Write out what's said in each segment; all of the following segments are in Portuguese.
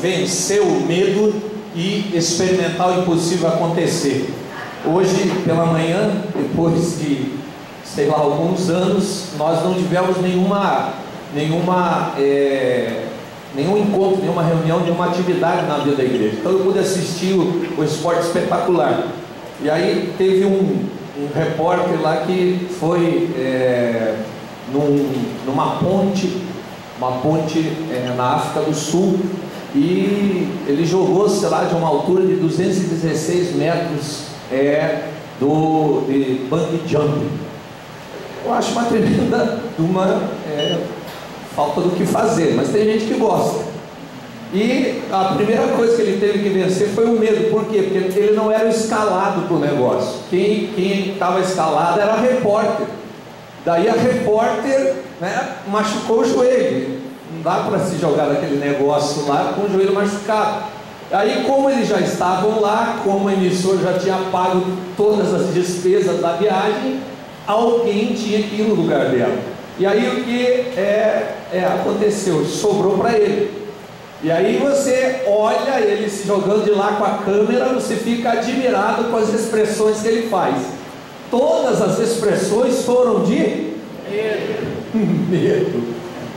vencer o medo e experimentar o impossível acontecer. Hoje pela manhã, depois de, sei lá, alguns anos, nós não tivemos nenhum encontro, nenhuma reunião, nenhuma atividade na vida da igreja. Então eu pude assistir o esporte espetacular. E aí teve um repórter lá que foi numa ponte na África do Sul, e ele jogou, sei lá, de uma altura de 216 metros de bungee jumping. Eu acho uma tremenda falta do que fazer, mas tem gente que gosta. E a primeira coisa que ele teve que vencer foi o medo. Por quê? Porque ele não era escalado para o negócio. Quem estava escalado era a repórter. Daí a repórter machucou o joelho. Não dá para se jogar naquele negócio lá com o joelho machucado. Aí, como eles já estavam lá, como a emissora já tinha pago todas as despesas da viagem, alguém tinha que ir no lugar dela. E aí o que aconteceu? Sobrou para ele. E aí você olha ele se jogando de lá com a câmera, você fica admirado com as expressões que ele faz. Todas as expressões foram de medo,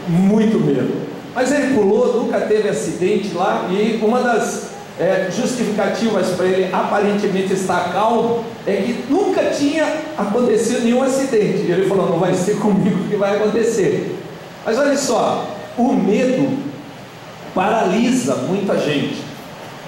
muito medo. Mas ele pulou, nunca teve acidente lá, e uma das justificativas para ele aparentemente estar calmo é que nunca tinha acontecido nenhum acidente. E ele falou: não vai ser comigo que vai acontecer. Mas olha só, o medo paralisa muita gente.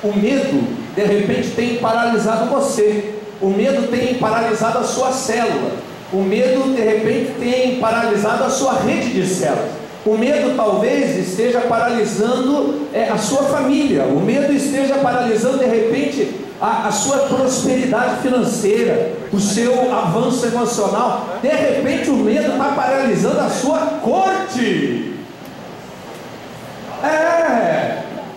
O medo de repente tem paralisado você. O medo tem paralisado a sua célula. O medo de repente tem paralisado a sua rede de células. O medo talvez esteja paralisando a sua família. O medo esteja paralisando de repente a sua prosperidade financeira, o seu avanço emocional. De repente o medo está paralisando a sua corte.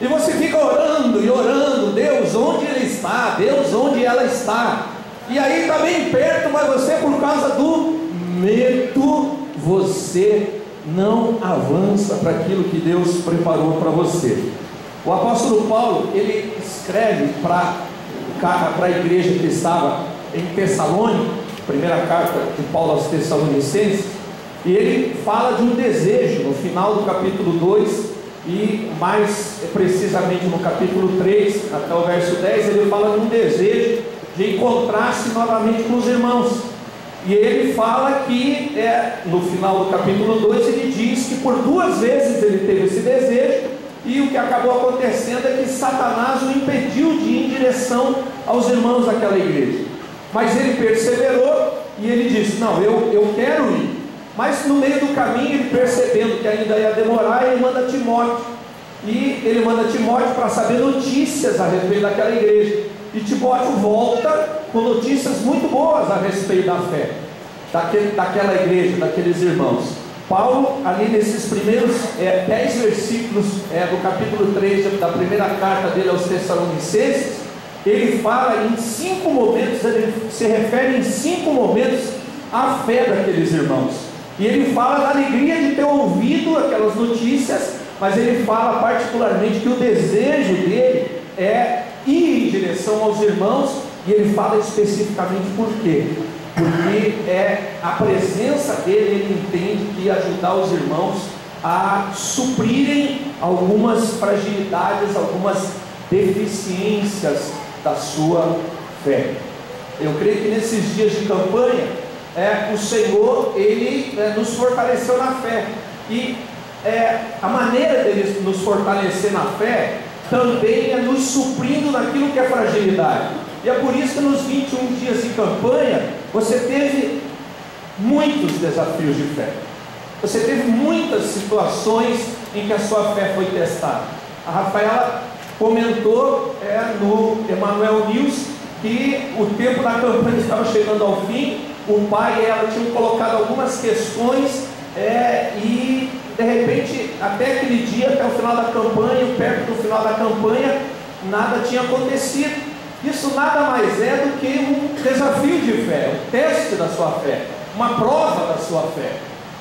E você fica orando e orando: Deus, onde ele está? Deus, onde ela está? E aí está bem perto, mas você, por causa do medo, você não avança para aquilo que Deus preparou para você. O apóstolo Paulo, ele escreve para a igreja que estava em Tessalônica, primeira carta de Paulo aos Tessalonicenses, e ele fala de um desejo no final do capítulo 2, e mais precisamente no capítulo 3, até o verso 10, ele fala de um desejo de encontrar-se novamente com os irmãos. E ele fala que no final do capítulo 2 ele diz que por 2 vezes ele teve esse desejo, e o que acabou acontecendo é que Satanás o impediu de ir em direção aos irmãos daquela igreja. Mas ele perseverou e ele disse: não, eu quero ir. Mas no meio do caminho, ele percebendo que ainda ia demorar, ele manda Timóteo. E ele manda Timóteo para saber notícias a respeito daquela igreja. E Timóteo volta com notícias muito boas a respeito da fé daquela igreja, daqueles irmãos. Paulo, ali nesses primeiros 10 versículos do capítulo 3 da primeira carta dele aos Tessalonicenses, ele fala em 5 momentos, ele se refere em 5 momentos à fé daqueles irmãos. E ele fala da alegria de ter ouvido aquelas notícias, mas ele fala particularmente que o desejo dele é ir em direção aos irmãos, e ele fala especificamente por quê? Porque a presença dele, ele entende que ajudar os irmãos a suprirem algumas fragilidades, algumas deficiências da sua fé. Eu creio que nesses dias de campanha, o Senhor, ele nos fortaleceu na fé, e a maneira dele nos fortalecer na fé também é nos suprindo naquilo que é fragilidade. E é por isso que nos 21 dias de campanha você teve muitos desafios de fé, você teve muitas situações em que a sua fé foi testada. A Rafaela comentou no Emmanuel News que o tempo da campanha estava chegando ao fim. O pai e ela tinham colocado algumas questões, e de repente, até aquele dia, até o final da campanha, perto do final da campanha, nada tinha acontecido. Isso nada mais é do que um desafio de fé, um teste da sua fé, uma prova da sua fé.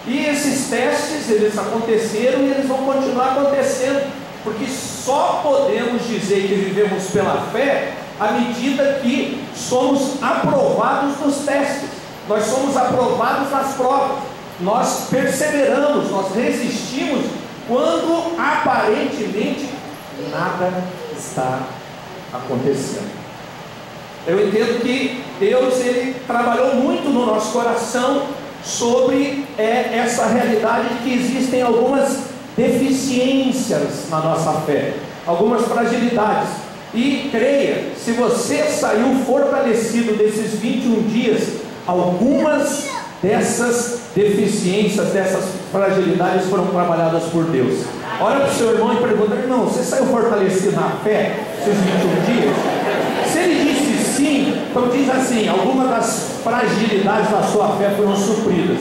E esses testes, eles aconteceram e eles vão continuar acontecendo. porque só podemos dizer que vivemos pela fé à medida que somos aprovados nos testes, nós somos aprovados nas provas, nós perseveramos, nós resistimos quando aparentemente nada está acontecendo. Eu entendo que Deus, Ele trabalhou muito no nosso coração sobre essa realidade de que existem algumas deficiências na nossa fé, algumas fragilidades. E creia, se você saiu fortalecido desses 21 dias, algumas dessas deficiências, dessas fragilidades foram trabalhadas por Deus. Olha para o seu irmão e pergunta: irmão, você saiu fortalecido na fé esses 21 dias? Se ele disse sim, então diz assim: algumas das fragilidades da sua fé foram supridas.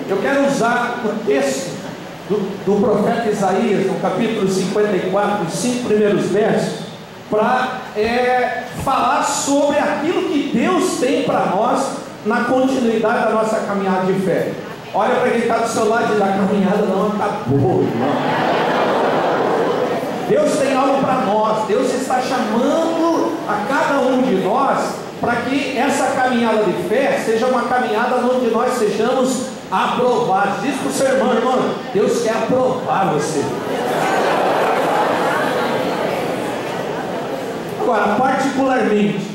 Eu quero usar o texto do profeta Isaías, no capítulo 54, os 5 primeiros versos, para falar sobre aquilo que Deus tem para nós na continuidade da nossa caminhada de fé. Olha para quem está do seu lado e diz: a caminhada não acabou, irmão. Deus tem algo para nós. Deus está chamando a cada um de nós para que essa caminhada de fé seja uma caminhada onde nós sejamos aprovados. Diz para o seu irmão: irmão, Deus quer aprovar você. Agora, particularmente,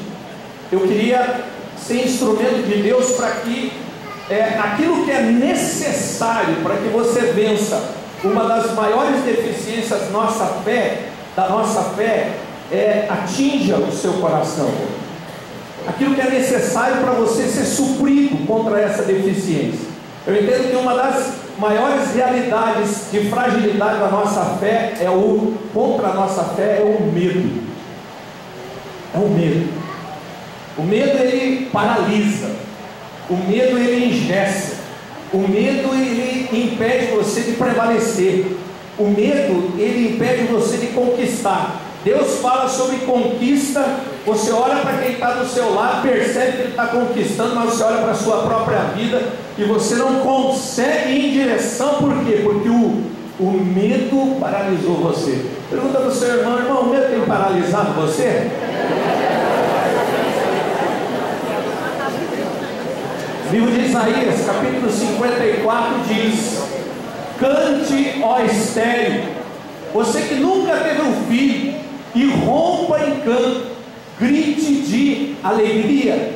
eu queria ser instrumento de Deus para que aquilo que é necessário para que você vença uma das maiores deficiências da nossa fé, atinja o seu coração. Aquilo que é necessário para você ser suprido contra essa deficiência. Eu entendo que uma das maiores realidades de fragilidade da nossa fé contra a nossa fé é o medo. É o medo. O medo, ele paralisa. O medo, ele engessa. O medo, ele impede você de prevalecer. O medo, ele impede você de conquistar. Deus fala sobre conquista. Você olha para quem está do seu lado, percebe que ele está conquistando, mas você olha para a sua própria vida e você não consegue ir em direção. Por quê? Porque o medo paralisou você. Pergunta para o seu irmão: irmão, o medo tem paralisado você? O livro de Isaías, capítulo 54, diz: cante, ó estéril, você que nunca teve um filho, e rompa em canto, grite de alegria,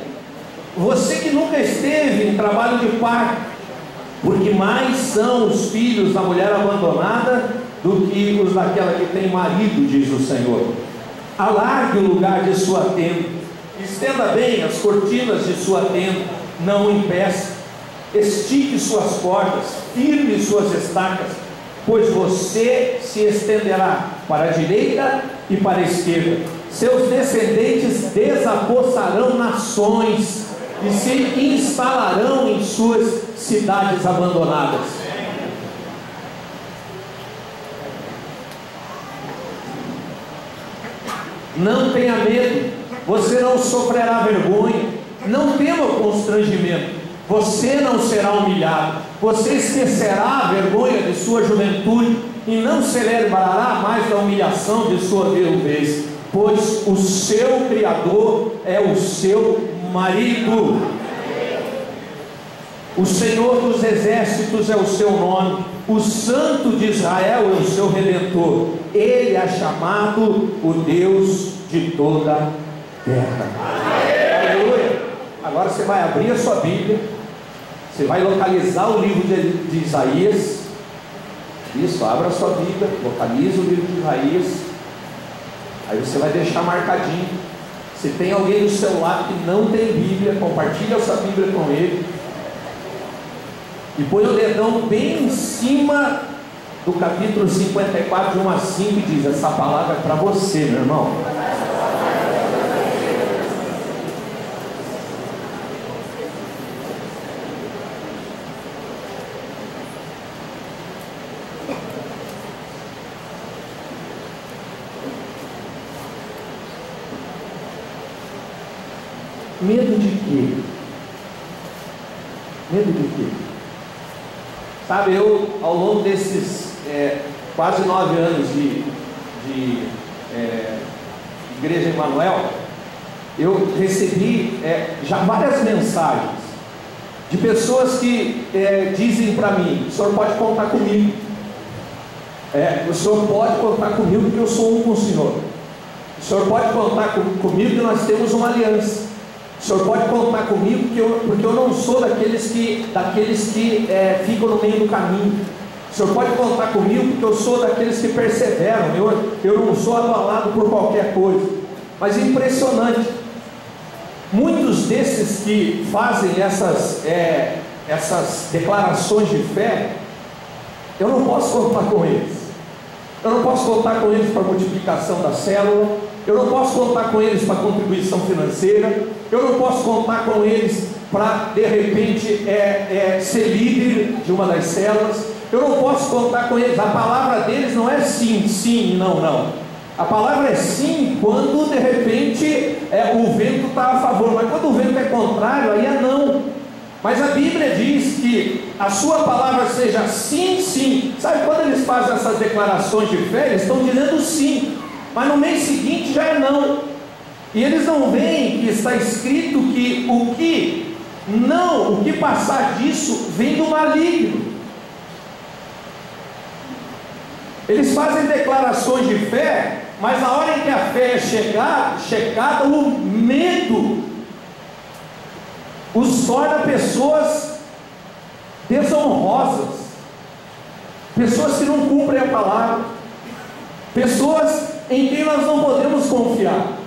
você que nunca esteve em trabalho de parto, porque mais são os filhos da mulher abandonada do que os daquela que tem marido, diz o Senhor. Alargue o lugar de sua tenda, estenda bem as cortinas de sua tenda, não impeça, estique suas cordas, firme suas estacas, pois você se estenderá para a direita e para a esquerda, seus descendentes desapossarão nações e se instalarão em suas cidades abandonadas. Não tenha medo, você não sofrerá vergonha. Não tema o constrangimento, você não será humilhado, você esquecerá a vergonha de sua juventude e não se lembrará mais da humilhação de sua viuvez, pois o seu Criador é o seu marido. O Senhor dos exércitos é o seu nome, o Santo de Israel é o seu Redentor. Ele é chamado o Deus de toda a terra. Aleluia! Agora você vai abrir a sua Bíblia, você vai localizar o livro de Isaías. Isso, abra a sua Bíblia, localiza o livro de Isaías. Aí você vai deixar marcadinho. Se tem alguém do seu lado que não tem Bíblia, compartilha essa Bíblia com ele e põe o dedão bem em cima do capítulo 54, de 1 a 5, e diz: essa palavra é para você, meu irmão. Medo de quê? Sabe, eu, ao longo desses quase 9 anos de Igreja Emanuel, eu recebi já várias mensagens de pessoas que dizem para mim: o senhor pode contar comigo, o senhor pode contar comigo porque eu sou um com o senhor, o senhor pode contar comigo que nós temos uma aliança, o senhor pode contar comigo porque eu não sou daqueles que ficam no meio do caminho, o senhor pode contar comigo porque eu sou daqueles que perseveram, eu não sou abalado por qualquer coisa. Mas é impressionante, muitos desses que fazem essas declarações de fé, eu não posso contar com eles. Eu não posso contar com eles para a multiplicação da célula, eu não posso contar com eles para a contribuição financeira, eu não posso contar com eles para, de repente, ser líder de uma das células, eu não posso contar com eles. A palavra deles não é sim, sim, não, não. A palavra é sim quando, de repente, o vento está a favor, mas quando o vento é contrário, aí é não. Mas a Bíblia diz que a sua palavra seja sim, sim. Sabe, quando eles fazem essas declarações de fé, eles estão dizendo sim, mas no mês seguinte já é não. E eles não veem que está escrito que o que passar disso vem do maligno. Eles fazem declarações de fé, mas na hora em que a fé é checada, o medo os torna pessoas desonrosas, pessoas que não cumprem a palavra, pessoas em quem nós não podemos confiar,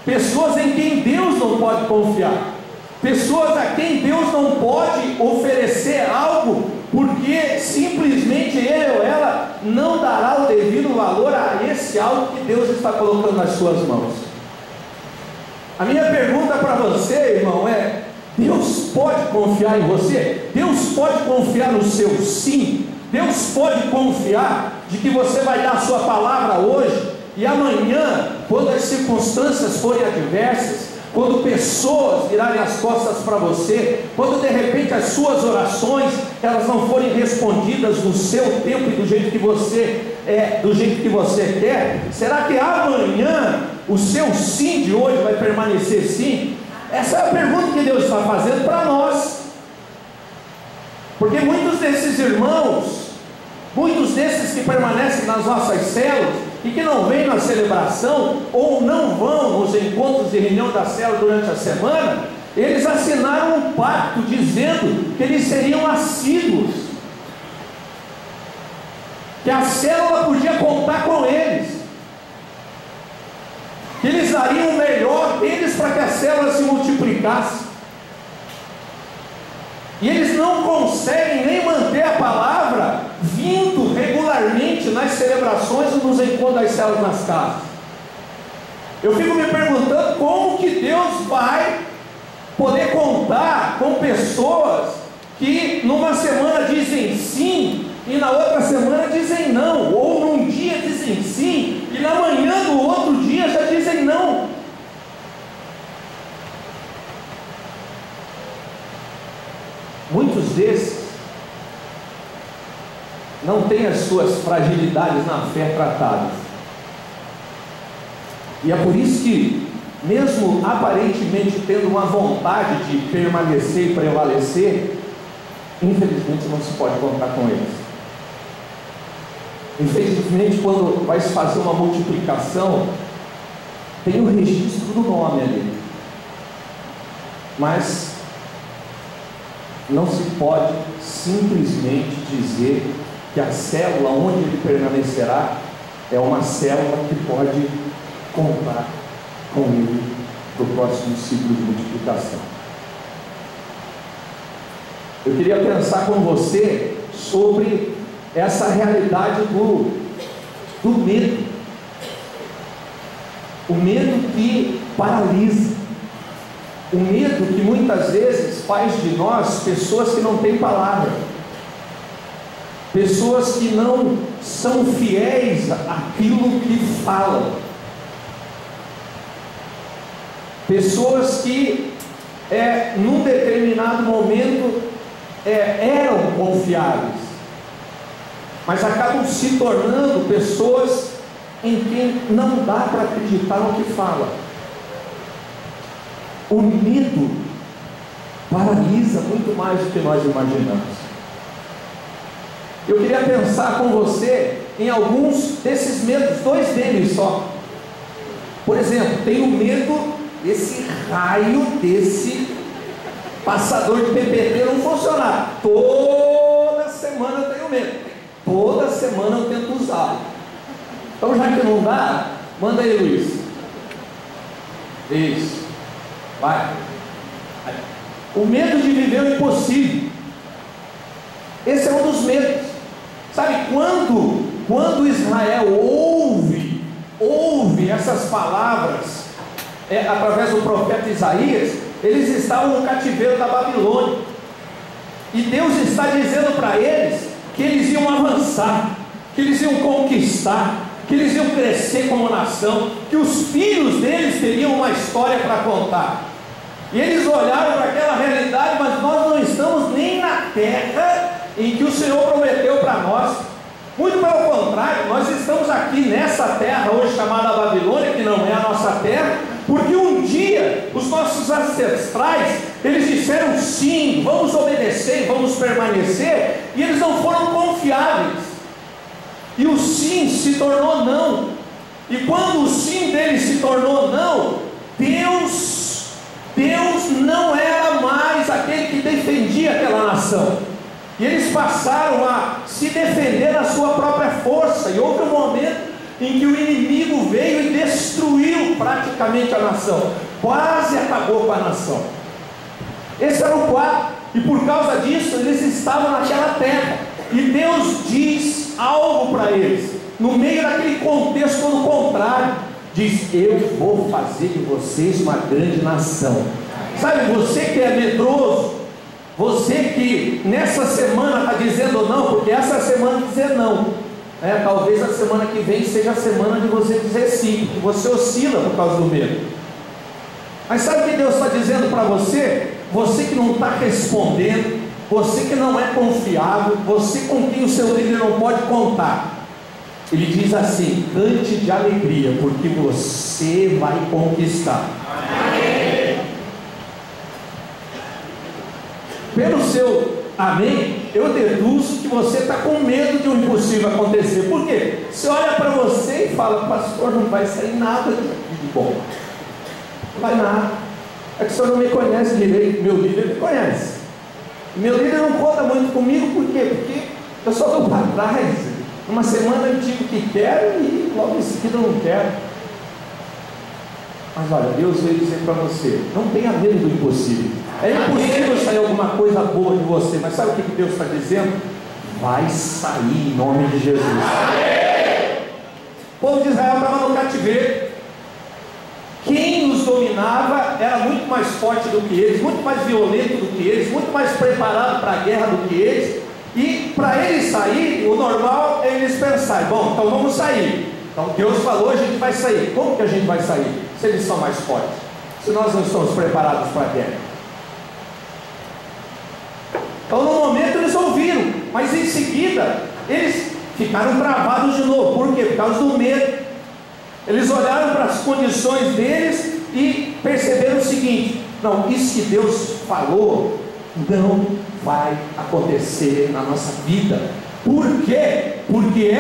pessoas em quem Deus não pode confiar, pessoas a quem Deus não pode oferecer algo, porque simplesmente ele ou ela não dará o devido valor a esse algo que Deus está colocando nas suas mãos. A minha pergunta para você, irmão, é: Deus pode confiar em você? Deus pode confiar no seu sim? Deus pode confiar de que você vai dar a sua palavra hoje e amanhã, quando as circunstâncias forem adversas, quando pessoas virarem as costas para você, quando de repente as suas orações elas não forem respondidas no seu tempo e do jeito que você quer, será que amanhã o seu sim de hoje vai permanecer sim? Essa é a pergunta que Deus está fazendo para nós, porque muitos desses irmãos, muitos desses que permanecem nas nossas células e que não vêm na celebração ou não vão nos encontros de reunião da célula durante a semana, eles assinaram um pacto dizendo que eles seriam assíduos, que a célula podia contar com eles, que eles dariam o melhor deles para que a célula se multiplicasse. E eles não conseguem nem manter a palavra vindo regularmente nas celebrações ou nos encontros das células nas casas. Eu fico me perguntando como que Deus vai poder contar com pessoas que numa semana dizem sim e na outra semana dizem não, ou num dia dizem sim e na manhã do outro dia já dizem não. Muitos desses não têm as suas fragilidades na fé tratadas, e é por isso que, mesmo aparentemente tendo uma vontade de permanecer e prevalecer, infelizmente não se pode contar com eles. Infelizmente, quando vai se fazer uma multiplicação, tem o registro do nome ali, mas não se pode simplesmente dizer que a célula onde ele permanecerá é uma célula que pode contar com ele para o próximo ciclo de multiplicação. Eu queria pensar com você sobre essa realidade do medo. O medo que paralisa, o medo que muitas vezes faz de nós pessoas que não têm palavra, pessoas que não são fiéis àquilo que falam, pessoas que num determinado momento eram confiáveis, mas acabam se tornando pessoas em quem não dá para acreditar no que fala. O medo paralisa muito mais do que nós imaginamos. Eu queria pensar com você em alguns desses medos, 2 deles só. Por exemplo, tenho medo desse raio desse passador de PPT não funcionar. Toda semana eu tenho medo. Toda semana eu tento usá-lo. Então, já que não dá, manda aí, Luiz. Isso. Vai. O medo de viver o impossível. Esse é um dos medos. Sabe, quando Israel ouve essas palavras através do profeta Isaías, eles estavam no cativeiro da Babilônia, e Deus está dizendo para eles que eles iam avançar, que eles iam conquistar, que eles iam crescer como nação, que os filhos deles teriam uma história para contar. E eles olharam para aquela realidade, mas nós não estamos nem na terra em que o Senhor prometeu para nós. Muito pelo contrário, nós estamos aqui nessa terra hoje chamada Babilônia, que não é a nossa terra, porque um dia os nossos ancestrais, eles disseram sim, vamos obedecer, vamos permanecer, e eles não foram confiáveis, e o sim se tornou não. E quando o sim deles se tornou não, Deus não era mais aquele que defendia aquela nação. E eles passaram a se defender na sua própria força. E houve um momento em que o inimigo veio e destruiu praticamente a nação. Quase acabou com a nação. Esse era o quadro. E por causa disso, eles estavam naquela terra. E Deus diz algo para eles, no meio daquele contexto todo contrário. Diz: eu vou fazer de vocês uma grande nação. Sabe, você que é medroso, você que nessa semana está dizendo não, porque essa é a semana de dizer não, talvez a semana que vem seja a semana de você dizer sim, porque você oscila por causa do medo. Mas sabe o que Deus está dizendo para você? Você que não está respondendo, você que não é confiável, você com quem o seu líder não pode contar, Ele diz assim: cante de alegria, porque você vai conquistar. Pelo seu amém, eu deduzo que você está com medo de um impossível acontecer. Por quê? Você olha para você e fala: pastor, não vai sair nada de bom. Não vai nada. É que o senhor não me conhece direito. Meu líder me conhece. Meu líder não conta muito comigo. Por quê? Porque eu só dou para trás. Uma semana eu digo que quero e logo em seguida eu não quero. Mas olha, Deus veio dizer para você: não tenha medo do impossível. É impossível sair alguma coisa boa de você, mas sabe o que Deus está dizendo? Vai sair em nome de Jesus. O povo de Israel estava no cativeiro. Quem os dominava era muito mais forte do que eles, muito mais violento do que eles, muito mais preparado para a guerra do que eles. E para eles saírem, o normal é eles pensarem: bom, então vamos sair. Então Deus falou, a gente vai sair. Como que a gente vai sair? Se eles são mais fortes, se nós não estamos preparados para a guerra. Então no momento eles ouviram, mas em seguida eles ficaram travados de novo. Por quê? Por causa do medo. Eles olharam para as condições deles e perceberam o seguinte: não, isso que Deus falou não vai acontecer na nossa vida. Por quê? Porque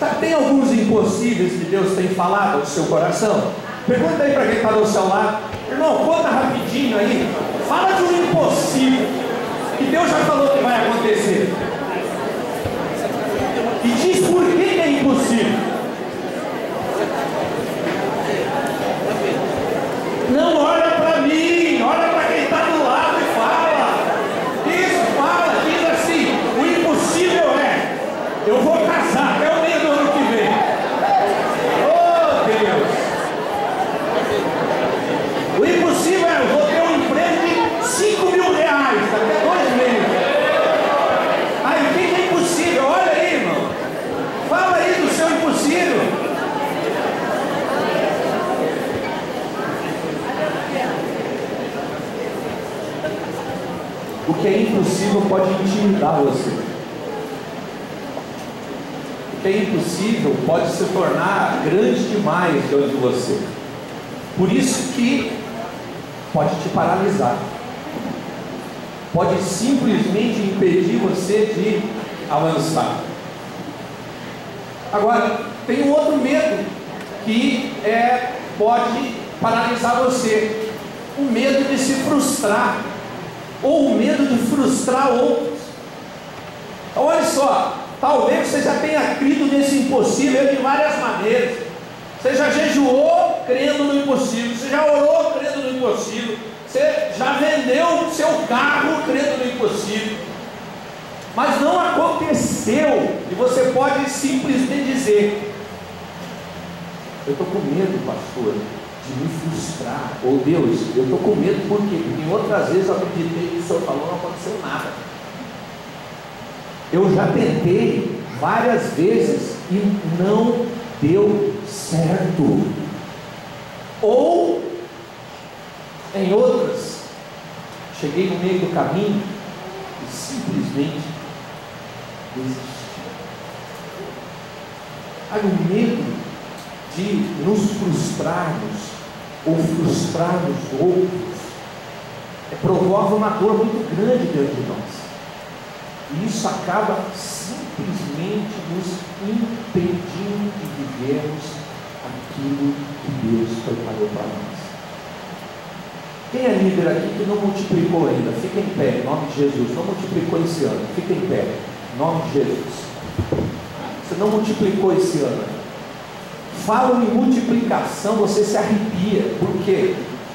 sabe, tem alguns impossíveis que Deus tem falado no seu coração. Pergunta aí para quem está do seu lado: irmão, conta rapidinho aí, fala de um impossível que Deus já falou que vai acontecer, e diz por que é impossível. Não olha para mim, olha para quem está do lado e fala. Isso, fala, diz assim: o impossível é: eu vou casar até o meio do ano que vem. Oh Deus! O impossível é: eu vou ter um emprego de R$5.000 até 2 meses. O que é impossível pode intimidar você. O que é impossível pode se tornar grande demais diante de você. Por isso que pode te paralisar. Pode simplesmente impedir você de avançar. Agora, tem um outro medo que pode paralisar você. O medo de se frustrar, ou o medo de frustrar outros. Então, olha só, talvez você já tenha crido nesse impossível de várias maneiras. Você já jejuou crendo no impossível, você já orou crendo no impossível, você já vendeu seu carro crendo no impossível, mas não aconteceu. E você pode simplesmente dizer: eu estou com medo, pastor, de me frustrar. Ou Deus, eu estou com medo porque em outras vezes eu acreditei que o Senhor falou, não aconteceu nada. Eu já tentei várias vezes e não deu certo. Ou em outras, cheguei no meio do caminho e simplesmente desisti. Aí o medo de nos frustrarmos ou frustrar os outros provoca uma dor muito grande dentro de nós. E isso acaba simplesmente nos impedindo de vivermos aquilo que Deus preparou para nós. Quem é líder aqui que não multiplicou ainda? Fica em pé, em nome de Jesus. Não multiplicou esse ano, fica em pé, em nome de Jesus. Você não multiplicou esse ano. Falam em multiplicação, você se arrepia. Por quê?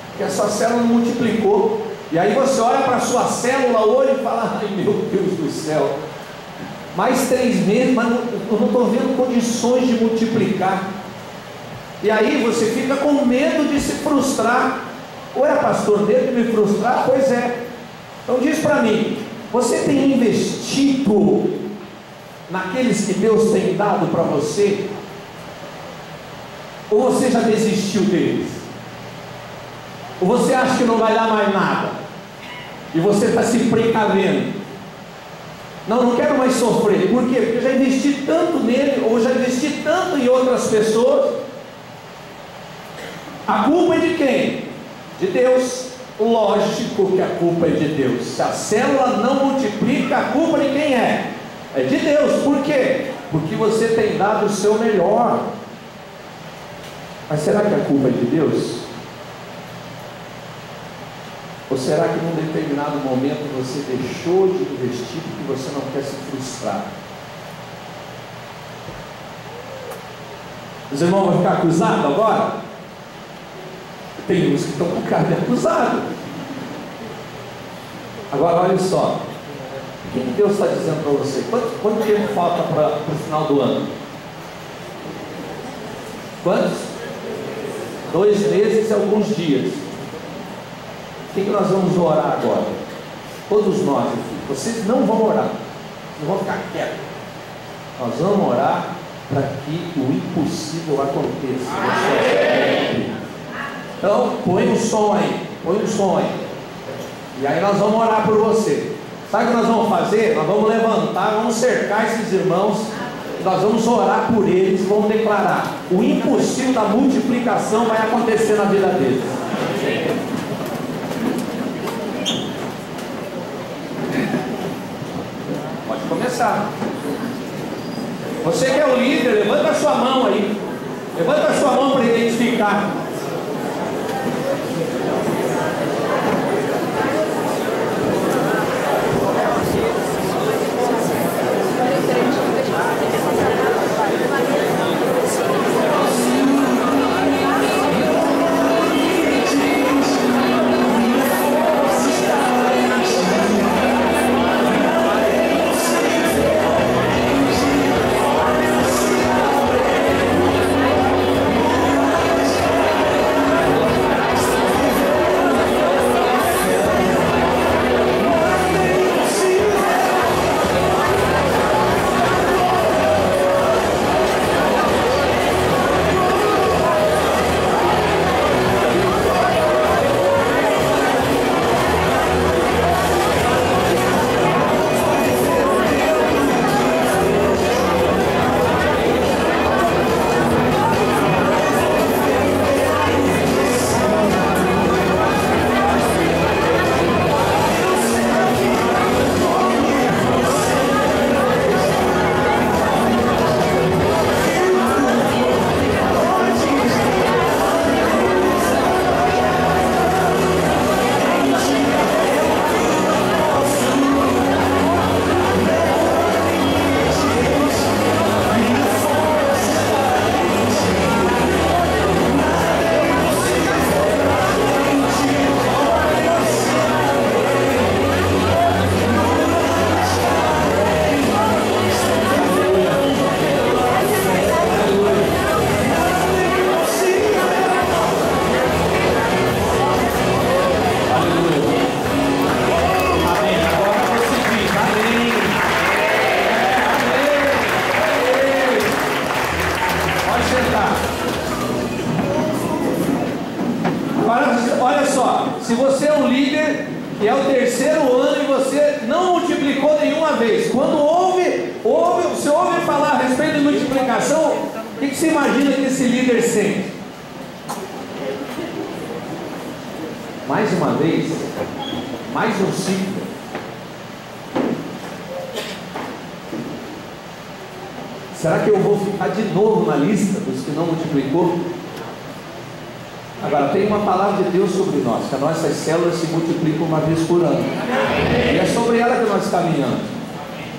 Porque a sua célula não multiplicou. E aí você olha para a sua célula hoje e fala: ai meu Deus do céu, mais 3 meses, mas eu não estou vendo condições de multiplicar. E aí você fica com medo de se frustrar. Ué, pastor, medo de me frustrar? Pois é. Então diz para mim, você tem investido naqueles que Deus tem dado para você? Ou você já desistiu deles? Ou você acha que não vai dar mais nada? E você está se precavendo? Não quero mais sofrer. Por quê? Porque eu já investi tanto nele, ou já investi tanto em outras pessoas. A culpa é de quem? De Deus. Lógico que a culpa é de Deus. Se a célula não multiplica, a culpa de quem é? É de Deus. Por quê? Porque você tem dado o seu melhor. Mas será que a culpa é de Deus? Ou será que num determinado momento você deixou de investir porque você não quer se frustrar? Os irmãos vão ficar acusados agora? Tem uns que estão com cara de acusado. Agora olha só, o que Deus está dizendo para você? Quanto tempo falta para o final do ano? Quantos? 2 meses e alguns dias. O que nós vamos orar agora? Todos nós aqui. Vocês não vão orar, não vão ficar quietos. Nós vamos orar para que o impossível aconteça. Então, põe um som aí. E aí nós vamos orar por você. Sabe o que nós vamos fazer? Nós vamos levantar, vamos cercar esses irmãos. Nós vamos orar por eles e vamos declarar: o impossível da multiplicação vai acontecer na vida deles. Pode começar. Você que é o líder, levanta a sua mão aí. Levanta a sua mão para identificar. você é um líder que é o terceiro ano e você não multiplicou nenhuma vez, quando você ouve falar a respeito de multiplicação, o que você imagina que esse líder sente? Mais uma vez, mais um ciclo. Será que eu vou ficar de novo na lista dos que não multiplicou? Agora, tem uma palavra de Deus sobre nós, que as nossas células se multiplicam uma vez por ano. E é sobre ela que nós caminhamos.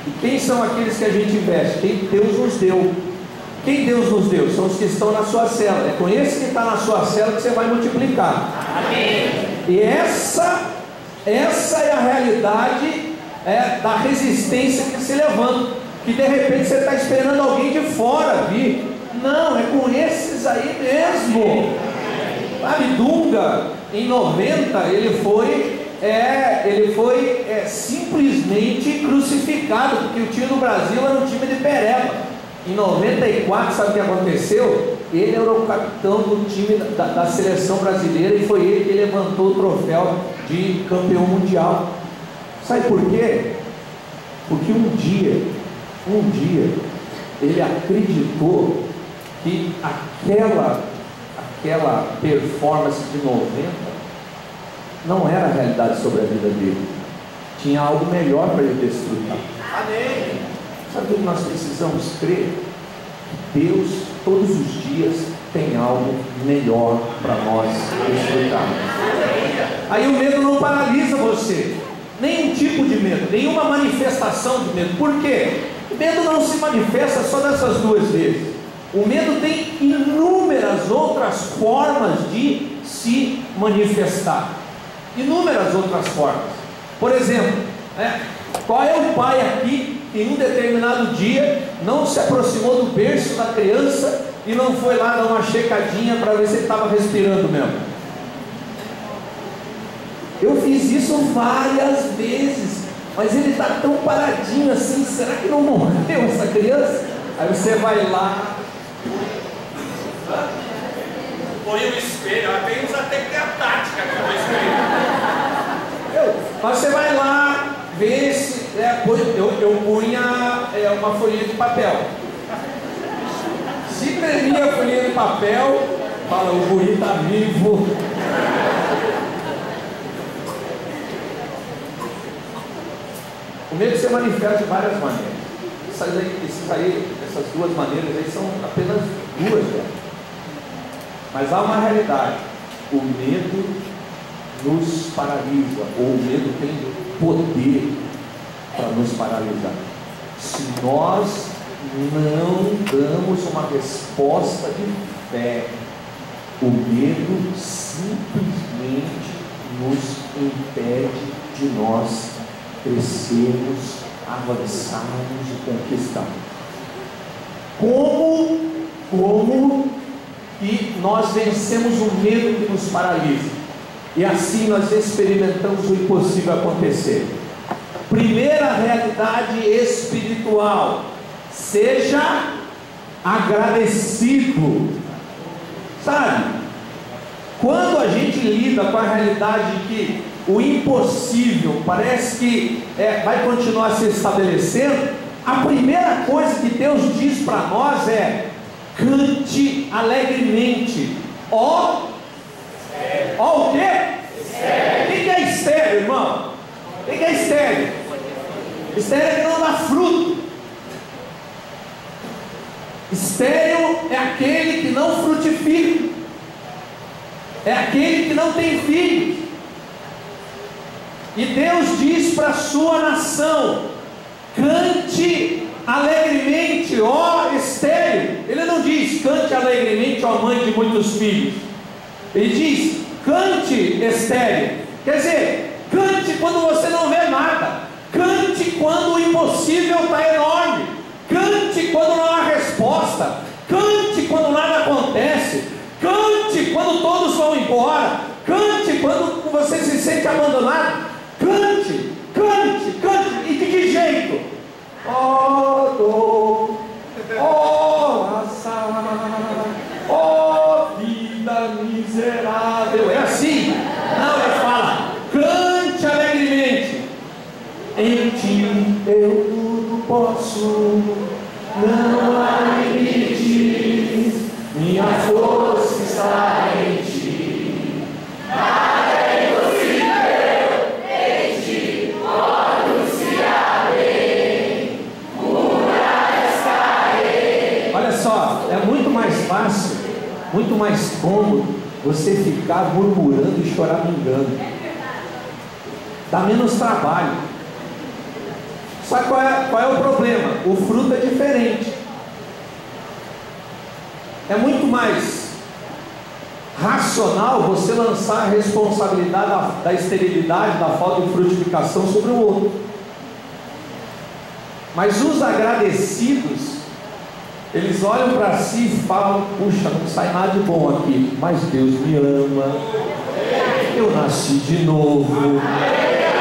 E quem são aqueles que a gente investe? Quem Deus nos deu. Quem Deus nos deu? São os que estão na sua célula. É com esse que está na sua célula que você vai multiplicar. Amém. E essa é a realidade da resistência que se levanta. Que de repente você está esperando alguém de fora vir. Não, é com esses aí mesmo. Sabe, Dunga, em 90, ele foi simplesmente crucificado, porque o time do Brasil era um time de pereba. Em 94, sabe o que aconteceu? Ele era o capitão do time da seleção brasileira e foi ele que levantou o troféu de campeão mundial. Sabe por quê? Porque um dia, ele acreditou que aquela performance de 90 não era a realidade sobre a vida dele. Tinha algo melhor para ele desfrutar. Amém. Sabe o que nós precisamos crer? Deus, todos os dias, tem algo melhor para nós desfrutarmos. Aí o medo não paralisa você. Nenhum tipo de medo, nenhuma manifestação de medo. Por quê? O medo não se manifesta só dessas duas vezes. O medo tem inúmeras outras formas de se manifestar. Inúmeras outras formas. Por exemplo, qual é o pai aqui que em um determinado dia não se aproximou do berço da criança e não foi lá dar uma checadinha para ver se ele estava respirando mesmo? Eu fiz isso várias vezes, mas ele está tão paradinho assim, será que não morreu essa criança? Aí você vai lá, põe o espelho, tem uns até que é a tática que é o espelho. Mas você vai lá, vê se. Eu punha uma folhinha de papel. Se tremia a folhinha de papel, fala, o guri está vivo. O medo se manifesta de várias maneiras. Essas duas maneiras aí são apenas duas, né? Mas há uma realidade: o medo nos paralisa, ou o medo tem poder para nos paralisar. Se nós não damos uma resposta de fé, o medo simplesmente nos impede de nós crescermos, avançarmos e conquistarmos. Como que nós vencemos o medo que nos paralisa? E assim nós experimentamos o impossível acontecer. Primeira realidade espiritual: seja agradecido. Sabe, quando a gente lida com a realidade de que o impossível parece que vai continuar se estabelecendo, a primeira coisa que Deus diz para nós é: cante alegremente. O quê? O que é estéreo, irmão? O que é estéreo? Estéreo é que não dá fruto. Estéreo é aquele que não frutifica, é aquele que não tem filhos. E Deus diz para a sua nação: cante alegremente, ó estéreo. Ele não diz cante alegremente, ó mãe de muitos filhos. Ele diz cante estéreo. Quer dizer, cante quando você não vê nada. Cante quando o impossível está enorme. Cante quando não há resposta. Cante quando nada acontece. Cante quando todos vão embora. Cante quando você se sente abandonado. Cante, cante, cante. E de que jeito? Oh dor, oh azar, oh vida miserável. É assim? Não, ele fala: ti eu tudo posso, não há limites, minha força está em ti. Nada é impossível em ti, olhos se abrem, muralhas caem. Olha só, é muito mais fácil, muito mais cômodo você ficar murmurando e choramingando. Dá menos trabalho. Sabe qual é o problema? O fruto é diferente. É muito mais racional você lançar a responsabilidade da esterilidade, da falta de frutificação sobre o outro. Mas os agradecidos, eles olham para si e falam: puxa, não sai nada de bom aqui, mas Deus me ama, eu nasci de novo,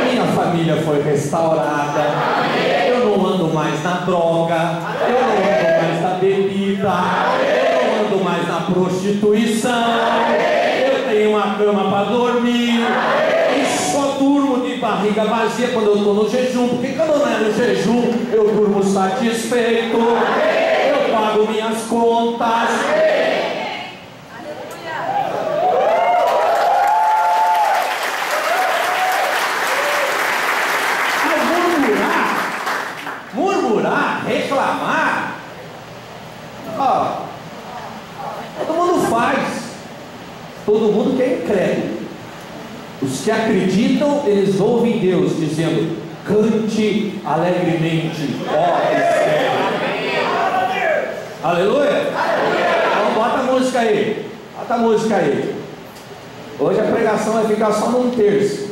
minha família foi restaurada, eu não ando mais na droga, eu não ando mais na bebida, eu não ando mais na prostituição, eu tenho uma cama para dormir e só durmo de barriga vazia quando eu estou no jejum, porque quando não é no jejum eu durmo satisfeito, eu pago minhas contas. Reclamar, todo mundo faz, todo mundo que é incrédulo. Os que acreditam, eles ouvem Deus dizendo: cante alegremente, ó Israel. Aleluia. Então bota a música aí, bota a música aí. Hoje a pregação vai ficar só num terço.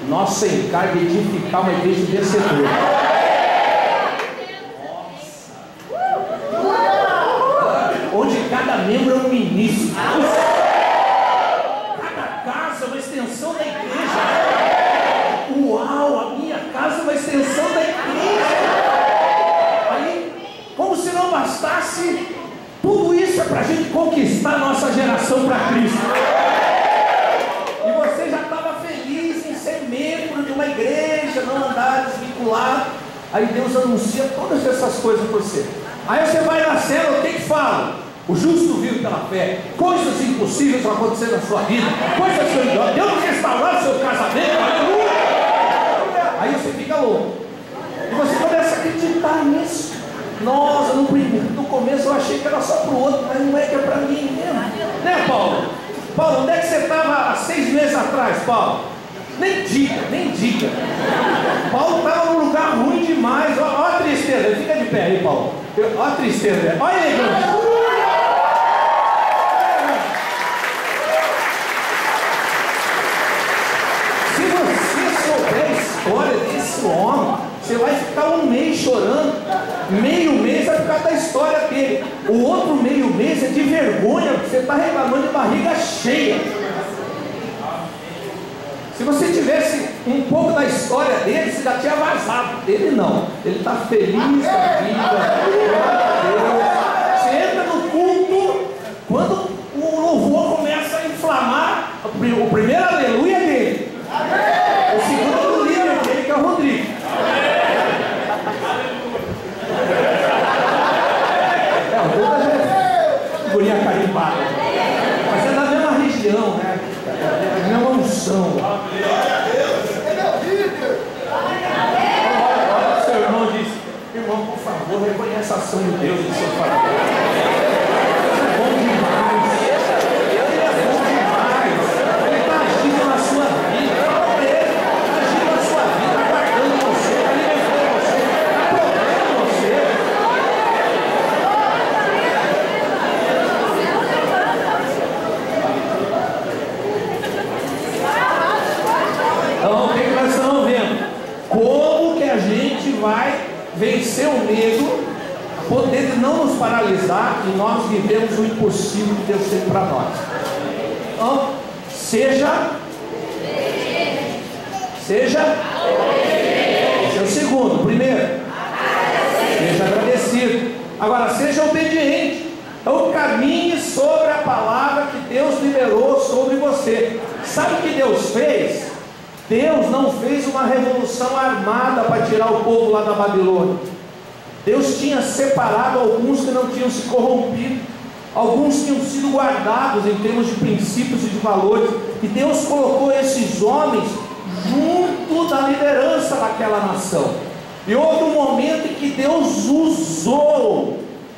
Nossa encarga é edificar uma igreja vencedora. conquistar nossa geração para Cristo. E você já estava feliz em ser membro de uma igreja, não andar desvinculado. Aí Deus anuncia todas essas coisas para você. Aí você vai na cela, o que fala? O justo vive pela fé. Coisas impossíveis vão acontecer na sua vida. Coisas grandiosas. Deus restaurar seu casamento. Aleluia! Aí você fica louco. E você começa a acreditar nisso. Nossa, no começo eu achei que era só para o outro, mas não é que é para mim mesmo. Né, Paulo? Paulo, onde é que você estava há 6 meses atrás, Paulo? Nem diga. Paulo estava num lugar ruim demais. Olha a tristeza. Fica de pé aí, Paulo. Olha a tristeza. Olha a elegância. Se você souber a história desse homem, você vai ficar um mês chorando. Meio mês é por causa da história dele. O outro meio mês é de vergonha, porque você está reclamando de barriga cheia. Se você tivesse um pouco da história dele, você já tinha vazado. Ele não. Ele está feliz da vida. Glória a Deus. Você entra no culto, quando o louvor começa a inflamar, o primeiro aleluia é dele. O segundo é do líder dele, que é o Rodrigo. O Douglas é figurinha carimbada. Mas é da mesma região, né? É da mesma unção. Olha, seu irmão disse: irmão, por favor, reconheça a ação de Deus no seu favor. Isso é bom demais. Ele é bom demais. Ele está agindo na sua vida. Fala para ele. Está agindo na sua vida, está guardando você, está alimentando você, está provendo você. Então, o que nós estamos vendo? Como que a gente vai vencer o medo, a poder de não nos paralisar e nós vivemos o impossível que Deus tem para nós. Então, seja. Esse é o segundo. Primeiro, seja agradecido. Agora, seja obediente. Então, caminhe sobre a palavra que Deus liberou sobre você. Sabe o que Deus fez? Deus não fez uma revolução armada para tirar o povo lá da Babilônia. Deus tinha separado alguns que não tinham se corrompido, alguns tinham sido guardados em termos de princípios e de valores, e Deus colocou esses homens junto da liderança daquela nação. E houve um momento em que Deus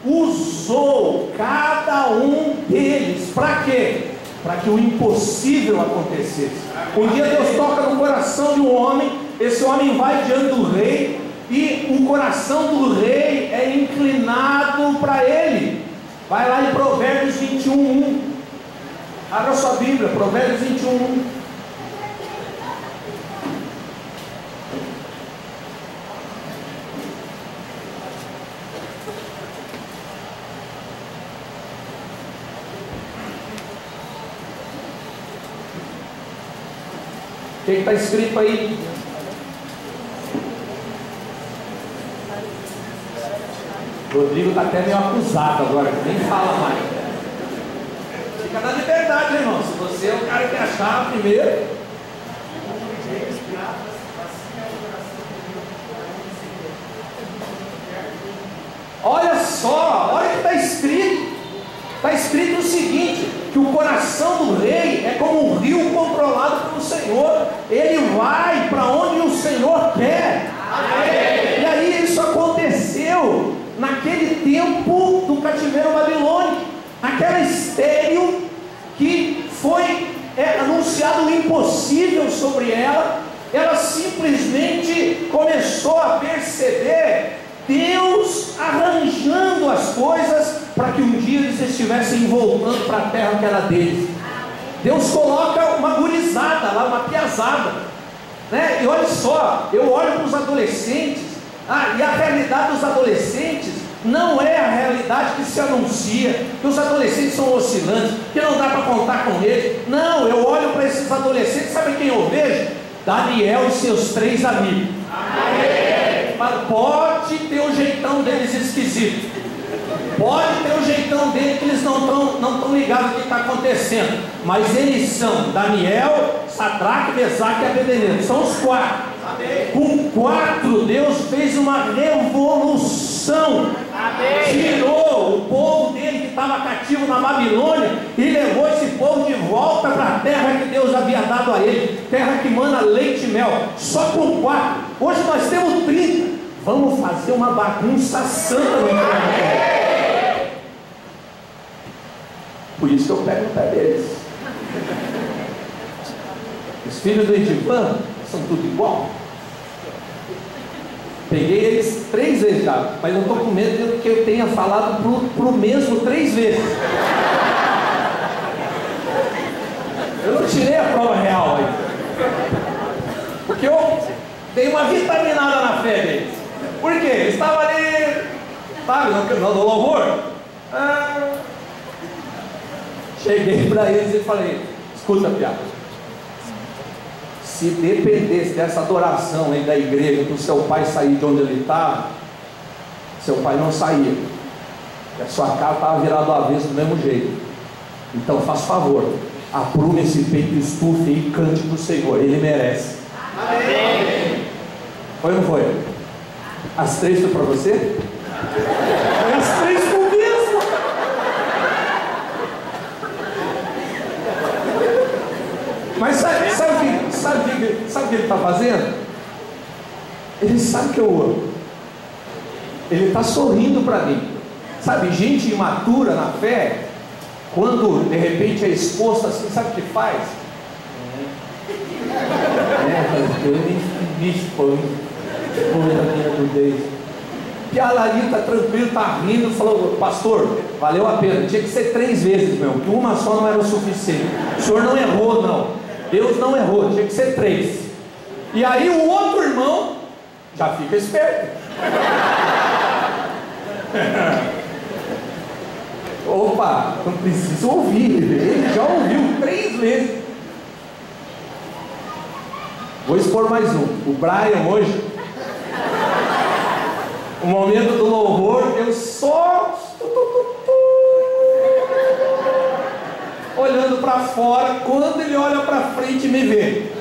usou cada um deles. Para quê? Para que o impossível acontecesse. Um dia Deus toca no coração de um homem, esse homem vai diante do rei, e o coração do rei é inclinado para ele. Vai lá em Provérbios 21:1. Abra sua Bíblia, Provérbios 21:1. O que está escrito aí? Rodrigo está até meio acusado agora, nem fala mais. Fica na liberdade, irmão. Se você é o cara que achar primeiro. Olha só, olha o que está escrito. Está escrito o seguinte: que o coração do rei é como um rio controlado pelo Senhor. Ele vai para onde o Senhor quer. Amém. E aí isso aconteceu naquele tempo do cativeiro babilônico. Aquela estéril que foi anunciado o impossível sobre ela, ela simplesmente começou a perceber Deus arranjando as coisas para que um dia eles estivessem voltando para a terra que era deles. Deus coloca uma gurizada lá, uma piazada, né? E olha só, eu olho para os adolescentes, e a realidade dos adolescentes não é a realidade que se anuncia, que os adolescentes são oscilantes, que não dá para contar com eles. Não, eu olho para esses adolescentes, sabe quem eu vejo? Daniel e seus 3 amigos. Amém. Pode ter o jeitão deles esquisito, Pode ter o jeitão dele que eles não estão ligados no que está acontecendo, mas eles são Daniel, Sadraque, Mesaque e Abednego, são os 4. Com 4 Deus fez uma revolução. Tirou o povo dele que estava cativo na Babilônia e levou esse povo de volta para a terra que Deus havia dado a ele, terra que mana leite e mel. Só com 4. Hoje nós temos 30. Vamos fazer uma bagunça santa no inferno. Por isso que eu pego no pé deles. Os filhos do Edivan são tudo igual. Peguei eles 3 vezes já, mas eu estou com medo de que eu tenha falado pro mesmo 3 vezes. Eu não tirei a prova real aí, porque eu dei uma vitaminada na fé deles. Por quê? Eles estavam ali, sabe, no louvor. Cheguei para eles e falei: escuta, piada. Se dependesse dessa adoração aí da igreja, para o seu pai sair de onde ele estava, seu pai não saía. A sua casa estava virada do avesso do mesmo jeito. Então, faz favor, aprume esse peito, estufe e cante para o Senhor, Ele merece. Amém. Foi ou não foi? As 3 foi para você? Foi as 3 com o mesmo. Mas sabe o que ele está fazendo? Ele sabe que eu amo. Ele está sorrindo para mim. Sabe, gente imatura na fé, quando de repente é exposta assim, sabe o que faz? Eu nem fiz Pialaria, tá tranquilo, tá rindo, falou: pastor, valeu a pena, tinha que ser 3 vezes mesmo, que uma só não era o suficiente. O senhor não errou, não. Deus não errou, tinha que ser 3. E aí o outro irmão já fica esperto. Opa, não precisa ouvir, ele já ouviu 3 vezes. Vou expor mais um. O Brian hoje, o momento do louvor, eu só olhando para fora. Quando ele olha para frente e me vê,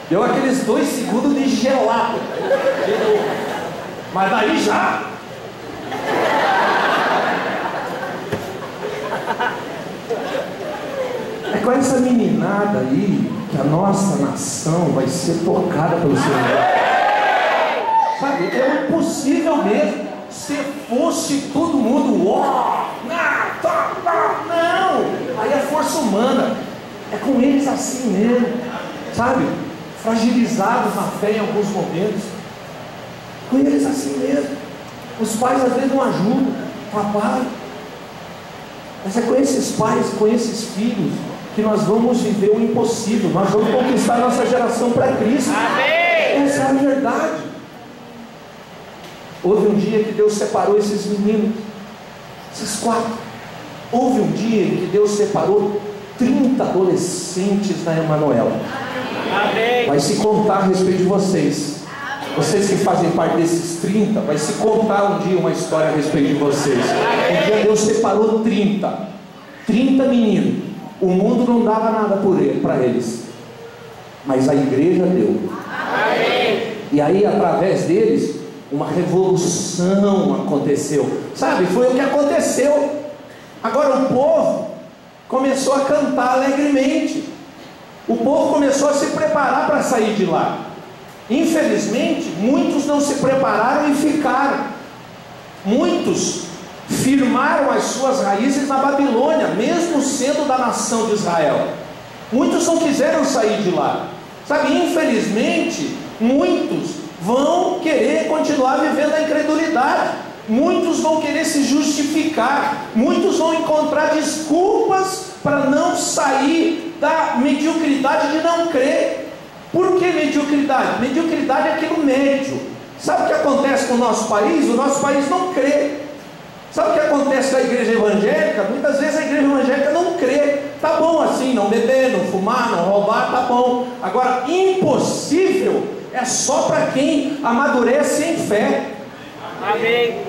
deu aqueles 2 segundos de gelado, mas daí já é com essa meninada aí que a nossa nação vai ser tocada pelo Senhor. Sabe, é impossível mesmo. Se fosse todo mundo, não, aí é força humana. É com eles assim mesmo, sabe, fragilizados na fé em alguns momentos. Com eles assim mesmo. Os pais às vezes não ajudam, trabalham. Mas é com esses pais, com esses filhos, que nós vamos viver o impossível. Nós vamos conquistar a nossa geração para Cristo. Amém. Essa é a verdade. Houve um dia que Deus separou esses meninos, esses 4. Houve um dia em que Deus separou 30 adolescentes da Emanuel. Amém. Vai se contar a respeito de vocês. Vocês que fazem parte desses 30, vai se contar um dia uma história a respeito de vocês. Um dia Deus separou 30 meninos. O mundo não dava nada para eles, mas a igreja deu. Amém. E aí, através deles, uma revolução aconteceu. Sabe, foi o que aconteceu. Agora o povo começou a cantar alegremente. O povo começou a se preparar para sair de lá. Infelizmente, muitos não se prepararam e ficaram. Muitos firmaram as suas raízes na Babilônia, mesmo sendo da nação de Israel. Muitos não quiseram sair de lá. Sabe, infelizmente, muitos vão querer continuar vivendo a incredulidade. Muitos vão querer se justificar. Muitos vão encontrar desculpas para não sair da mediocridade de não crer. Por que mediocridade? Mediocridade é aquilo médio. Sabe o que acontece com o nosso país? O nosso país não crê. Sabe o que acontece com a igreja evangélica? Muitas vezes a igreja evangélica não crê. Tá bom assim, não beber, não fumar, não roubar, tá bom. Agora, impossível é só para quem amadurece em fé. Amém.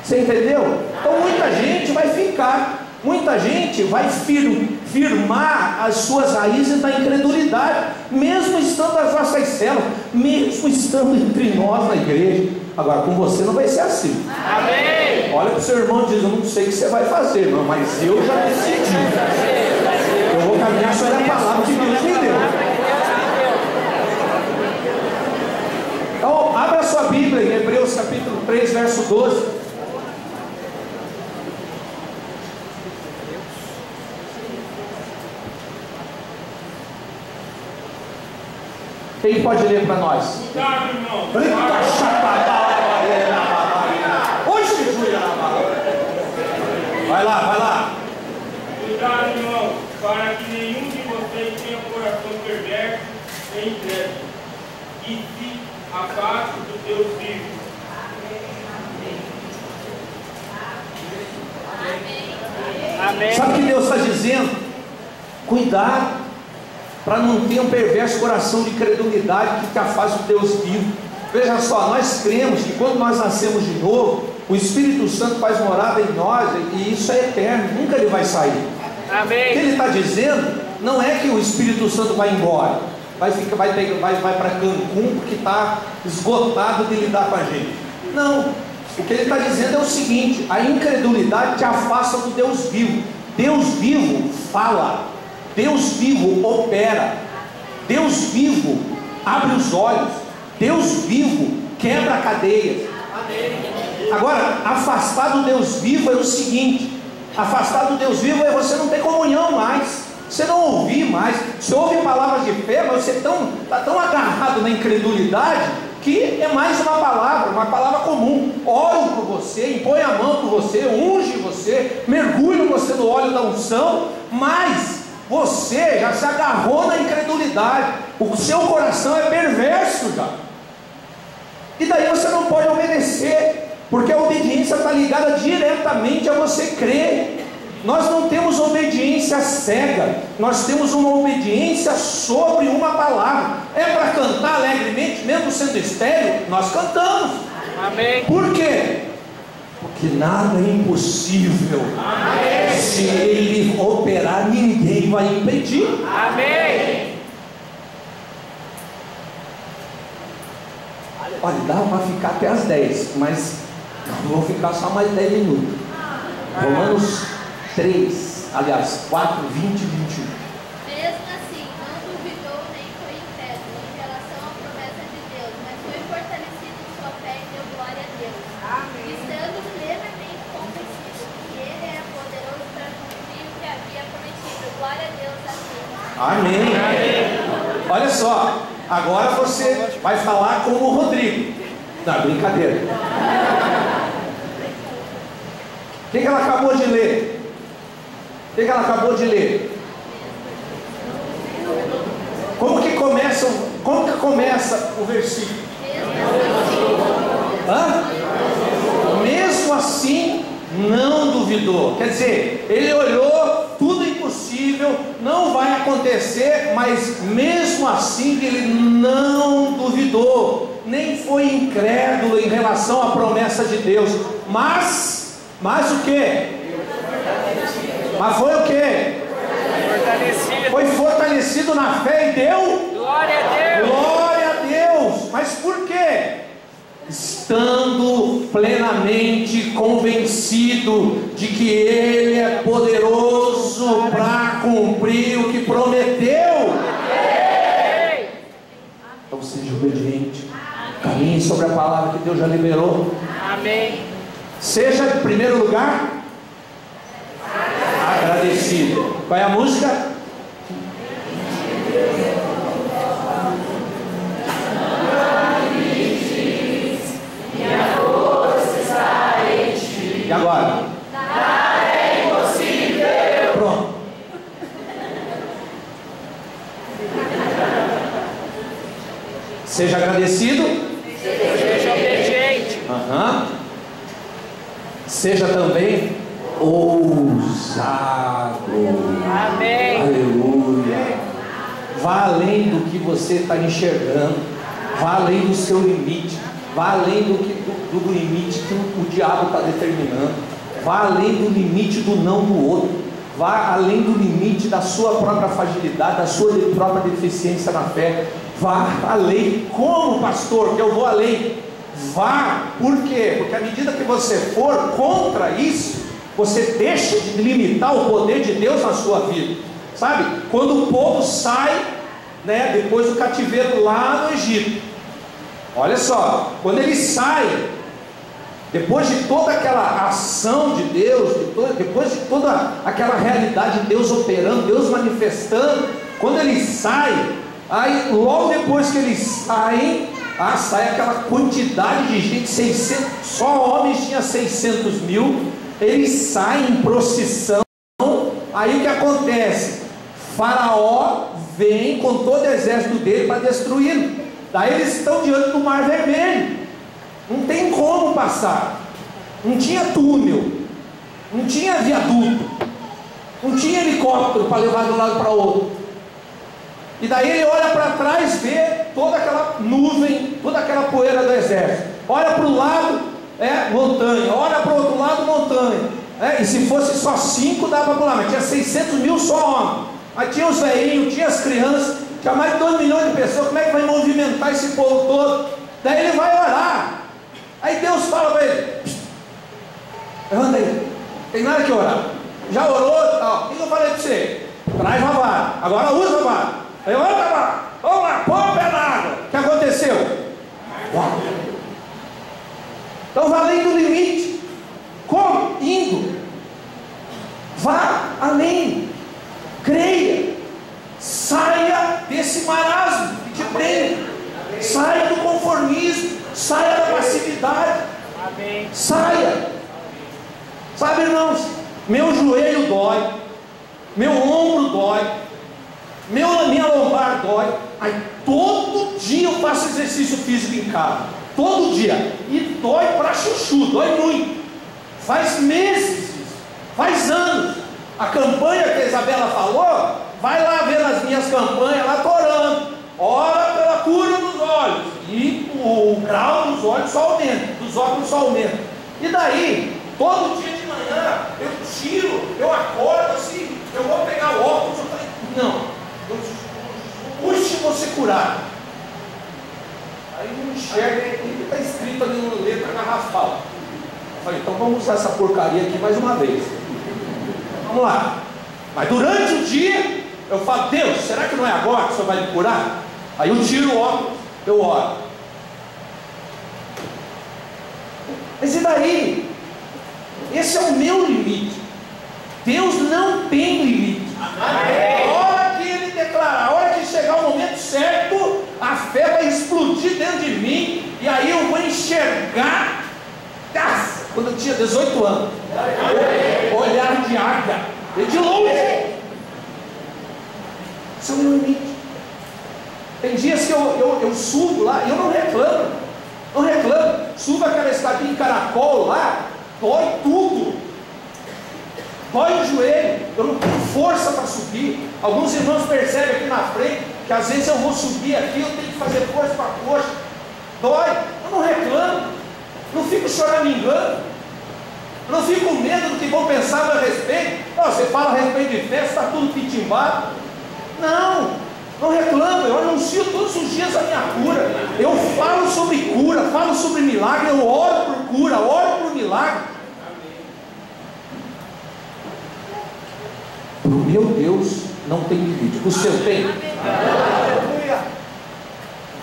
Você entendeu? Então muita gente vai ficar, muita gente vai firmar as suas raízes na incredulidade, mesmo estando nas nossas células, mesmo estando entre nós na igreja. Agora com você não vai ser assim. Amém. Olha para o seu irmão e diz: eu não sei o que você vai fazer, não, mas eu já decidi. Eu vou caminhar sobre a palavra que Deus me deu. Então abra a sua Bíblia em Hebreus capítulo 3, verso 12. Quem pode ler para nós? Cuidado, irmão. Vai lá. Cuidado, irmão, para que nenhum de vocês tenha coração perverso e incrédulo, e se afaste do Deus vivo. Amém. Sabe o que Deus está dizendo? Cuidado para não ter um perverso coração de credulidade que te afaste do Deus vivo. Veja só, nós cremos que quando nós nascemos de novo, o Espírito Santo faz morada em nós, e isso é eterno, nunca ele vai sair. Amém. O que ele está dizendo não é que o Espírito Santo vai embora, vai para Cancún porque está esgotado de lidar com a gente. Não, o que ele está dizendo é o seguinte: a incredulidade te afasta do Deus vivo. Deus vivo fala, Deus vivo opera, Deus vivo abre os olhos, Deus vivo quebra cadeias. Agora, afastar do Deus vivo é o seguinte: afastar do Deus vivo é você não ter comunhão mais, você não ouvir mais. Você ouve palavras de fé, mas você está tão agarrado na incredulidade que é mais uma palavra comum. Oro por você, impõe a mão por você, unge você, mergulho você no óleo da unção, mas você já se agarrou na incredulidade, o seu coração é perverso já, e daí você não pode obedecer, porque a obediência está ligada diretamente a você crer. Nós não temos obediência cega, nós temos uma obediência sobre uma palavra. É para cantar alegremente, mesmo sendo estéril, nós cantamos. Amém. Por quê? Porque nada é impossível. Amém. Se ele operar, ninguém vai impedir. Amém. Olha, dá para ficar até as 10, mas não vou ficar só mais 10 minutos. Romanos 3, aliás, 4, 20 e 21. Mesmo assim, não duvidou nem foi incrédulo em relação à promessa de Deus, mas foi fortalecido em sua fé e deu glória a Deus. Estando plenamente convencido que Ele era poderoso para cumprir o que havia prometido. Glória a Deus acima. Amém. Olha só, agora você vai falar como o Rodrigo. Não, brincadeira. O que ela acabou de ler? O que ela acabou de ler? Como que começa o versículo? Mesmo assim não duvidou. Quer dizer, ele olhou, tudo impossível, não vai acontecer, mas mesmo assim ele não duvidou, nem foi incrédulo em relação à promessa de Deus. Mas o que? Mas foi o que? Fortalecido. Foi fortalecido na fé e deu Glória a Deus. glória a Deus. Mas por quê? Estando plenamente convencido de que Ele é poderoso para cumprir o que prometeu. Então seja obediente, caminhe sobre a palavra que Deus já liberou. Amém. Seja, em primeiro lugar, agradecido. Qual é a música? E agora? Nada é impossível. Pronto. Seja agradecido. Seja obediente. Seja também ousado. Amém. Aleluia. Vá além do que você está enxergando. Vá além do seu limite. Vá além do do limite que o diabo está determinando. Vá além do limite do não do outro. Vá além do limite da sua própria fragilidade, da sua própria deficiência na fé. Vá além. Como, pastor, que eu vou além? Vá. Por quê? Porque à medida que você for contra isso, você deixa de limitar o poder de Deus na sua vida. Sabe? Quando o povo sai, depois do cativeiro lá no Egito, olha só, quando eles saem, depois de toda aquela ação de Deus, depois de toda aquela realidade de Deus operando, Deus manifestando, quando eles saem, aí logo depois que eles saem, sai aquela quantidade de gente, 600, só homens tinha 600 mil, eles saem em procissão. Aí o que acontece? Faraó vem com todo o exército dele para destruí-lo. Daí eles estão diante do Mar Vermelho, não tem como passar, não tinha túnel, não tinha viaduto, não tinha helicóptero para levar de um lado para o outro. E daí ele olha para trás, vê toda aquela nuvem, toda aquela poeira do exército, olha para o lado, montanha, olha para o outro lado, montanha, e se fosse só 5 dava para pular, mas tinha 600 mil só homens, aí tinha os velhinhos, tinha as crianças, tinha mais de 2 milhões de pessoas. Como é que vai movimentar esse povo todo? Daí ele vai orar, aí Deus fala para ele: levanta aí, tem nada que orar, já orou e tal. O que eu falei para você? Traz a vara, agora usa a vara, levanta a vara, vamos lá, põe o pé na água. O que aconteceu? Uau. Então vá além do limite. Como? Indo. Vá além, creia, saia desse marasmo que te prende, saia do conformismo, saia da passividade. Amém. Saia. Sabe, irmãos, meu joelho dói, meu ombro dói, minha lombar dói. Aí todo dia eu faço exercício físico em casa, todo dia, e dói pra chuchu, dói muito. Faz meses, faz anos. A campanha que a Isabela falou, vai lá ver as minhas campanhas, lá estou orando. Ora pela cura dos olhos, e o grau dos olhos só aumenta, dos óculos só aumenta. E daí, todo dia de manhã, eu tiro, eu acordo assim, eu vou pegar o óculos, eu falei: não, puxe você curar. Aí não enxerga, o que está escrito ali no letra garrafal. Eu falei: então vamos usar essa porcaria aqui mais uma vez. Vamos lá. Mas durante o dia, eu falo: Deus, será que não é agora que o Senhor vai me curar? Aí eu tiro o óculos, eu oro. Mas e daí? Esse é o meu limite. Deus não tem limite. A hora que Ele declarar, a hora que chegar o momento certo, a fé vai explodir dentro de mim, e aí eu vou enxergar. Quando eu tinha 18 anos, olhar de águia, de longe. Esse é o meu limite. Tem dias que eu subo lá e eu não reclamo, subo aquela escadinha em caracol lá, dói tudo, dói o joelho, eu não tenho força para subir. Alguns irmãos percebem aqui na frente que às vezes eu vou subir aqui, eu tenho que fazer força para a coxa, dói. Eu não reclamo, não fico choramingando, não fico com medo do que vão pensar a meu respeito. Você fala a respeito de fé, está tudo pitimbado. Não reclamo, eu anuncio todos os dias a minha cura, eu falo sobre cura, falo sobre milagre, eu oro por cura, oro por milagre. O meu Deus não tem limite, o seu tem? Aleluia.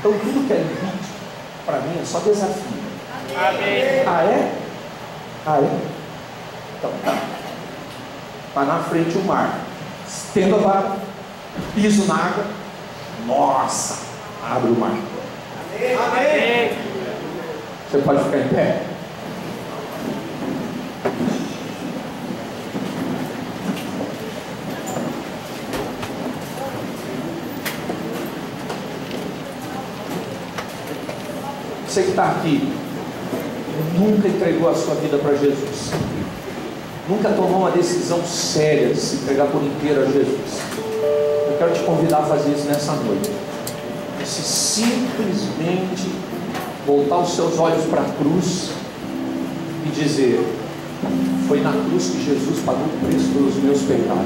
Então tudo que é limite, para mim é só desafio. Amém. Ah é? Então tá. Está na frente o mar, estendo a vara, piso na água, nossa, abre o mar. Amém. Você pode ficar em pé? Você que está aqui, nunca entregou a sua vida para Jesus, nunca tomou uma decisão séria de se entregar por inteiro a Jesus. Eu quero te convidar a fazer isso nessa noite. Você simplesmente voltar os seus olhos para a cruz e dizer: foi na cruz que Jesus pagou o preço pelos meus pecados.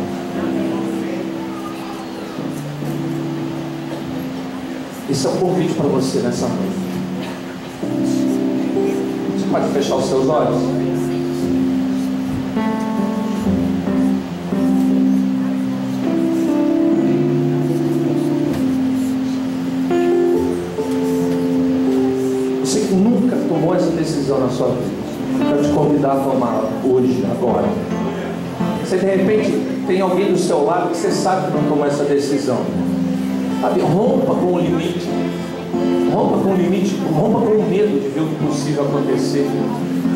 Esse é um convite para você nessa noite. Você pode fechar os seus olhos? Você que nunca tomou essa decisão na sua vida, quero te convidar a tomar hoje, agora. Você de repente tem alguém do seu lado que você sabe que não tomou essa decisão. Sabe, rompa com o limite. Rompa com o limite, rompa com o medo de ver o impossível acontecer.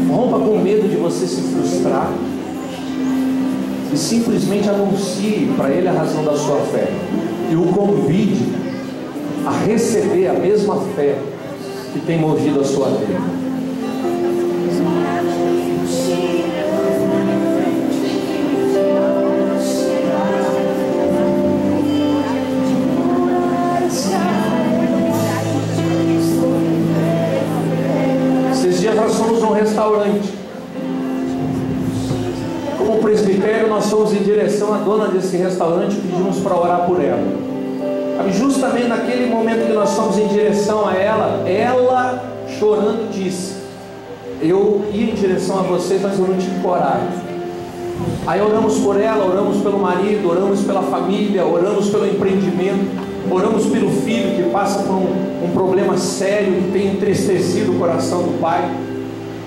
Rompa com o medo de você se frustrar. E simplesmente anuncie para ele a razão da sua fé. E o convide a receber a mesma fé que tem movido a sua vida. Nós somos um restaurante. Como presbitério, nós fomos em direção à dona desse restaurante e pedimos para orar por ela. Justamente naquele momento que nós fomos em direção a ela, ela chorando disse: eu ia em direção a vocês, mas eu não tive coragem. Aí oramos por ela, oramos pelo marido, oramos pela família, oramos pelo empreendimento, oramos pelo filho que passa por um problema sério que tem entristecido o coração do pai.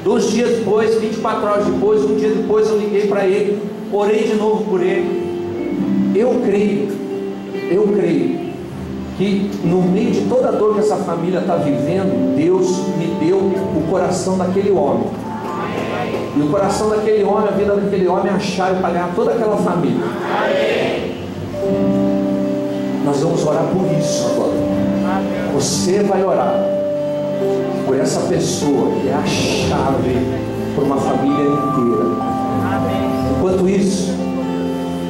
2 dias depois, 24 horas depois, um dia depois, eu liguei para ele, orei de novo por ele. Eu creio que no meio de toda a dor que essa família está vivendo, Deus me deu o coração daquele homem. E o coração daquele homem, a vida daquele homem é a chave para ganhar toda aquela família. Nós vamos orar por isso agora. Você vai orar por essa pessoa que é a chave para uma família inteira. Enquanto isso,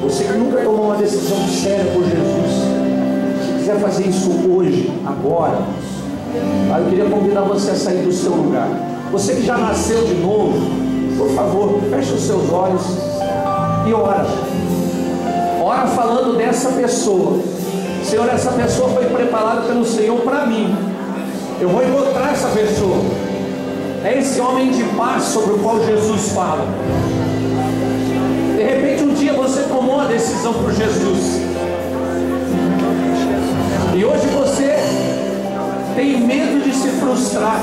você que nunca tomou uma decisão séria por Jesus, se quiser fazer isso hoje, agora, eu queria convidar você a sair do seu lugar. Você que já nasceu de novo, por favor, feche os seus olhos e ora. Ora falando dessa pessoa. Senhor, essa pessoa foi preparada pelo Senhor para mim. Eu vou encontrar essa pessoa. É esse homem de paz sobre o qual Jesus fala. De repente um dia você tomou a decisão por Jesus, e hoje você tem medo de se frustrar,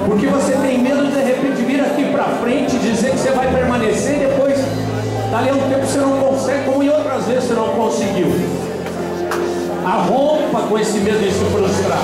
porque você tem medo de repente vir aqui para frente e dizer que você vai permanecer, e depois dali a um tempo você não consegue, como em outras vezes você não conseguiu. Rompa com esse medo de se frustrar.